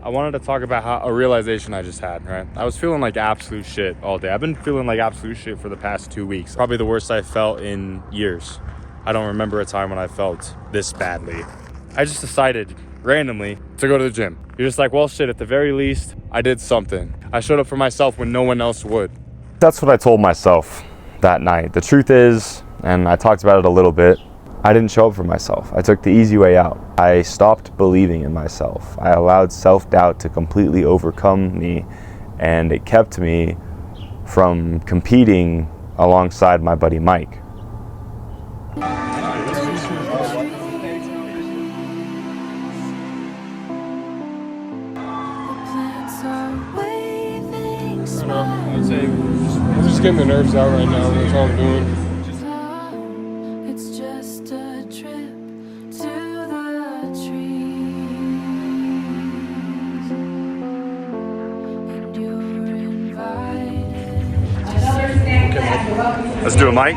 I wanted to talk about how a realization I just had, right? I was feeling like absolute shit all day. I've been feeling like absolute shit for the past 2 weeks. Probably the worst I felt in years. I don't remember a time when I felt this badly. I just decided randomly to go to the gym. You're just like, well, shit, at the very least, I did something. I showed up for myself when no one else would. That's what I told myself that night. The truth is, and I talked about it a little bit, I didn't show up for myself. I took the easy way out. I stopped believing in myself. I allowed self-doubt to completely overcome me, and it kept me from competing alongside my buddy Mike. I'm just getting the nerves out right now. That's all I'm doing. It's just a trip to the trees, and you're invited. Let's do it, Mike.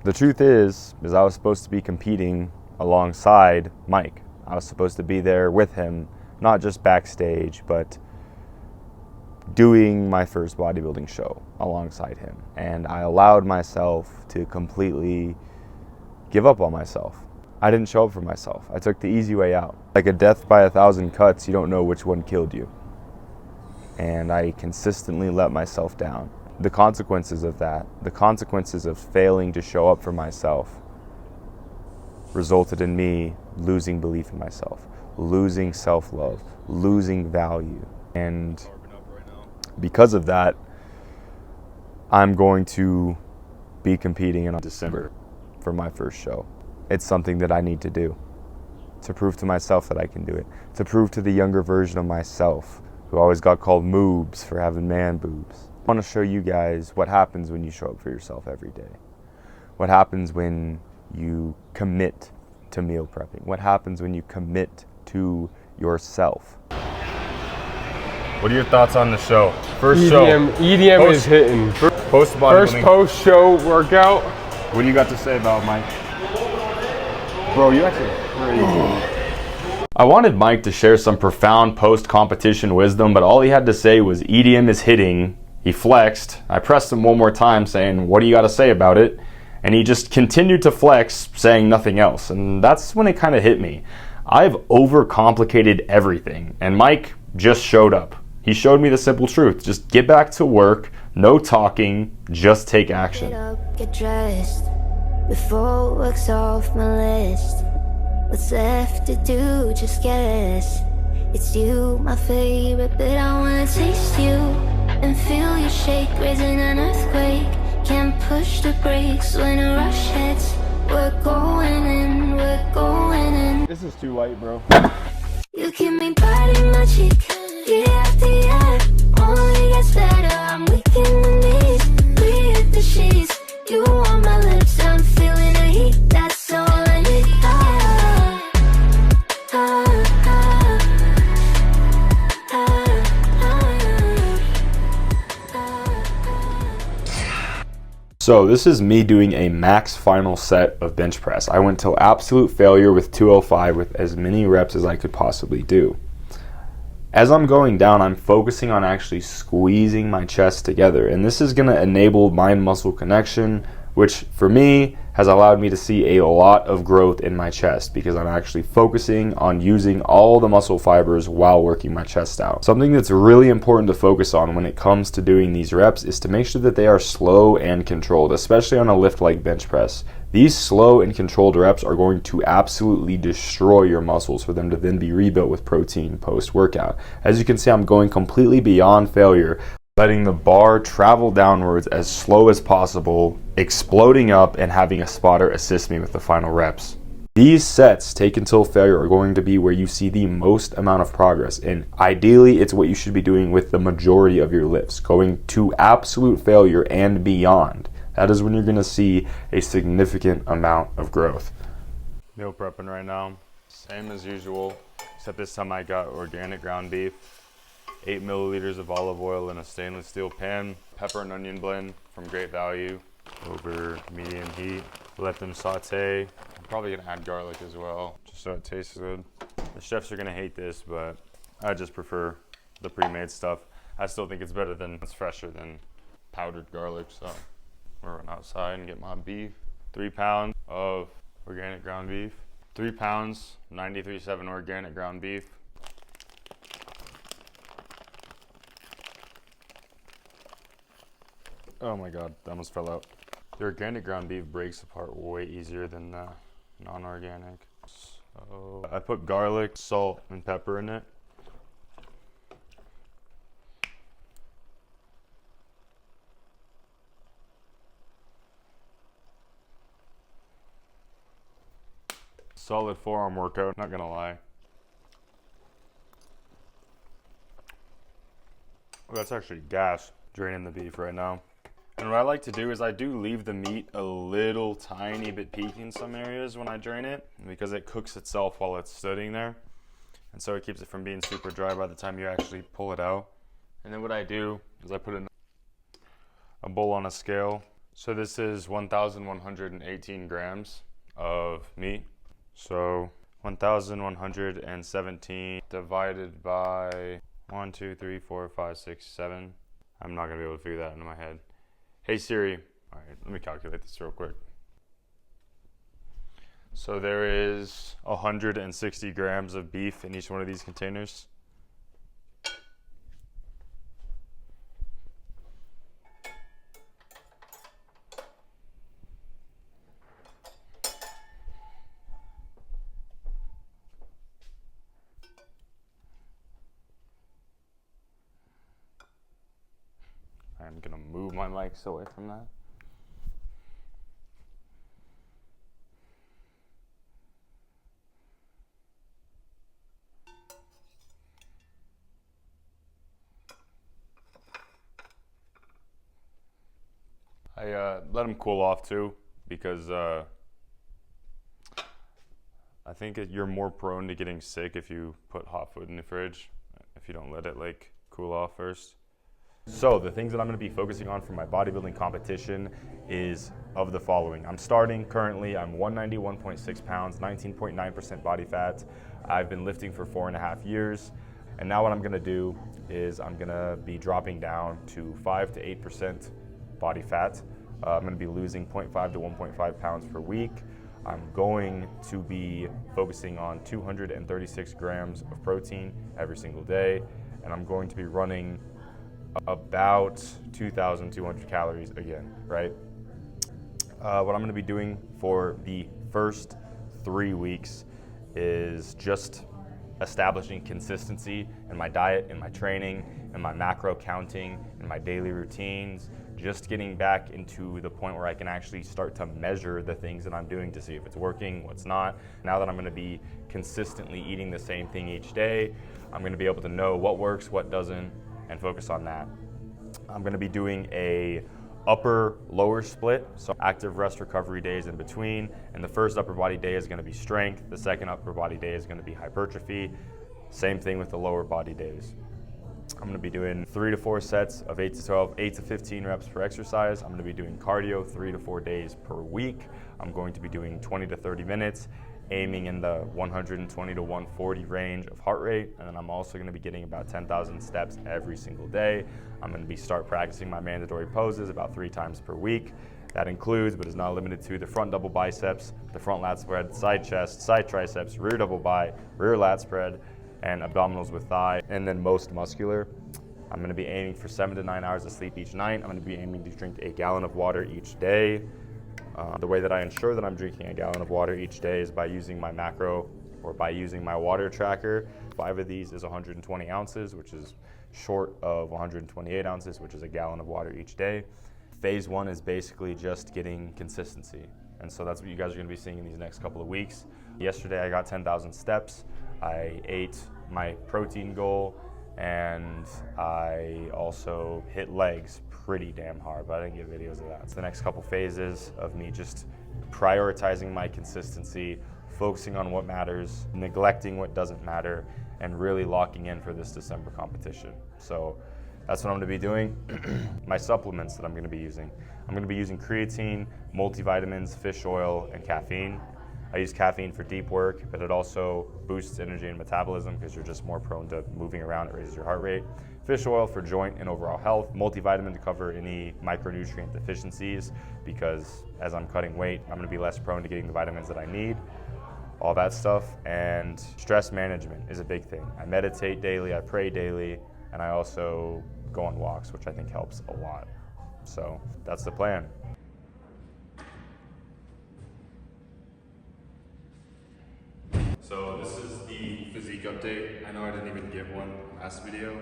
The truth is I was supposed to be competing alongside Mike. I was supposed to be there with him, not just backstage, but doing my first bodybuilding show alongside him. And I allowed myself to completely give up on myself. I didn't show up for myself. I took the easy way out. Like a death by 1,000 cuts, you don't know which one killed you. And I consistently let myself down. The consequences of that, the consequences of failing to show up for myself, resulted in me losing belief in myself, losing self-love, losing value. And because of that, I'm going to be competing in December for my first show. It's something that I need to do to prove to myself that I can do it, to prove to the younger version of myself who always got called moobs for having man boobs. I want to show you guys what happens when you show up for yourself every day. What happens when you commit to meal prepping. What happens when you commit to yourself. What are your thoughts on the show? First EDM is hitting. Post Post-show workout. What do you got to say about Mike? Bro, you actually crazy. I wanted Mike to share some profound post-competition wisdom, but all he had to say was EDM is hitting. He flexed. I pressed him one more time saying, what do you got to say about it? And he just continued to flex, saying nothing else. And that's when it kind of hit me. I've overcomplicated everything, and Mike just showed up. He showed me the simple truth. Just get back to work, no talking, just take action. Get up, get dressed, before work's off my list. What's left to do, just guess. It's you, my favorite, but I wanna taste you and feel you shake, raising an earthquake. Can't push the brakes when a rush hits. We're going in, we're going in. This is too light, bro. You keep me biting my cheek, year after year. Only gets better, I'm weak in the knees. We hit the sheets, you on my lips, I'm feeling the heat. That's all I need. So this is me doing a max final set of bench press. I went till absolute failure with 205 with as many reps as I could possibly do. As I'm going down, I'm focusing on actually squeezing my chest together, and this is going to enable mind-muscle connection, which for me has allowed me to see a lot of growth in my chest because I'm actually focusing on using all the muscle fibers while working my chest out. Something that's really important to focus on when it comes to doing these reps is to make sure that they are slow and controlled, especially on a lift like bench press. These slow and controlled reps are going to absolutely destroy your muscles for them to then be rebuilt with protein post-workout. As you can see, I'm going completely beyond failure, letting the bar travel downwards as slow as possible, exploding up, and having a spotter assist me with the final reps. These sets, taken till failure, are going to be where you see the most amount of progress, and ideally it's what you should be doing with the majority of your lifts, going to absolute failure and beyond. That is when you're going to see a significant amount of growth. Meal prepping right now, same as usual, except this time I got organic ground beef, 8 milliliters of olive oil in a stainless steel pan. Pepper and onion blend from Great Value over medium heat. Let them saute. I'm probably gonna add garlic as well, just so it tastes good. The chefs are gonna hate this, but I just prefer the pre-made stuff. I still think it's better than, it's fresher than powdered garlic, so we'll run outside and get my beef. 3 pounds of organic ground beef. 3 pounds, 93.7 organic ground beef. Oh my God, that almost fell out. The organic ground beef breaks apart way easier than the non-organic. So I put garlic, salt, and pepper in it. Solid forearm workout, not gonna lie. Oh, that's actually gas draining the beef right now. And what I like to do is I do leave the meat a little tiny bit peaky in some areas when I drain it, because it cooks itself while it's sitting there. And so it keeps it from being super dry by the time you actually pull it out. And then what I do is I put in a bowl on a scale. So this is 1,118 grams of meat. So 1,117 divided by 1, 2, 3, 4, 5, 6, 7. I'm not gonna be able to figure that into my head. Hey Siri, all right, let me calculate this real quick. So there is 160 grams of beef in each one of these containers. I'm gonna move my mics away from that. I let them cool off too, because I think you're more prone to getting sick if you put hot food in the fridge, if you don't let it like cool off first. So the things that I'm going to be focusing on for my bodybuilding competition is of the following. I'm currently, I'm 191.6 pounds, 19.9% body fat. I've been lifting for 4.5 years. And now what I'm going to do is I'm going to be dropping down to 5 to 8% body fat. I'm going to be losing 0.5 to 1.5 pounds per week. I'm going to be focusing on 236 grams of protein every single day. And I'm going to be running about 2,200 calories again, right? What I'm gonna be doing for the first 3 weeks is just establishing consistency in my diet, in my training, in my macro counting, in my daily routines, just getting back into the point where I can actually start to measure the things that I'm doing to see if it's working, what's not. Now that I'm gonna be consistently eating the same thing each day, I'm gonna be able to know what works, what doesn't, and focus on that. I'm gonna be doing a upper lower split, so active rest recovery days in between, and the first upper body day is gonna be strength, the second upper body day is gonna be hypertrophy, same thing with the lower body days. I'm gonna be doing 3 to 4 sets of 8 to 12, 8 to 15 reps per exercise. I'm gonna be doing cardio 3 to 4 days per week. I'm going to be doing 20 to 30 minutes, aiming in the 120 to 140 range of heart rate, and then I'm also going to be getting about 10,000 steps every single day. I'm going to start practicing my mandatory poses about 3 times per week. That includes, but is not limited to, the front double biceps, the front lat spread, side chest, side triceps, rear double bi, rear lat spread, and abdominals with thigh, and then most muscular. I'm going to be aiming for 7 to 9 hours of sleep each night. I'm going to be aiming to drink a gallon of water each day. The way that I ensure that I'm drinking a gallon of water each day is by using my macro or by using my water tracker. 5 of these is 120 ounces, which is short of 128 ounces, which is a gallon of water each day. Phase 1 is basically just getting consistency. And so that's what you guys are gonna be seeing in these next couple of weeks. Yesterday I got 10,000 steps. I ate my protein goal, and I also hit legs pretty damn hard, but I didn't get videos of that. It's the next couple phases of me just prioritizing my consistency, focusing on what matters, neglecting what doesn't matter, and really locking in for this December competition. So that's what I'm gonna be doing. My supplements that I'm gonna be using. I'm gonna be using creatine, multivitamins, fish oil, and caffeine. I use caffeine for deep work, but it also boosts energy and metabolism because you're just more prone to moving around. It raises your heart rate. Fish oil for joint and overall health. Multivitamin to cover any micronutrient deficiencies because as I'm cutting weight, I'm gonna be less prone to getting the vitamins that I need. All that stuff. And stress management is a big thing. I meditate daily, I pray daily, and I also go on walks, which I think helps a lot. So that's the plan. So this is the physique update. I know I didn't even give one last video,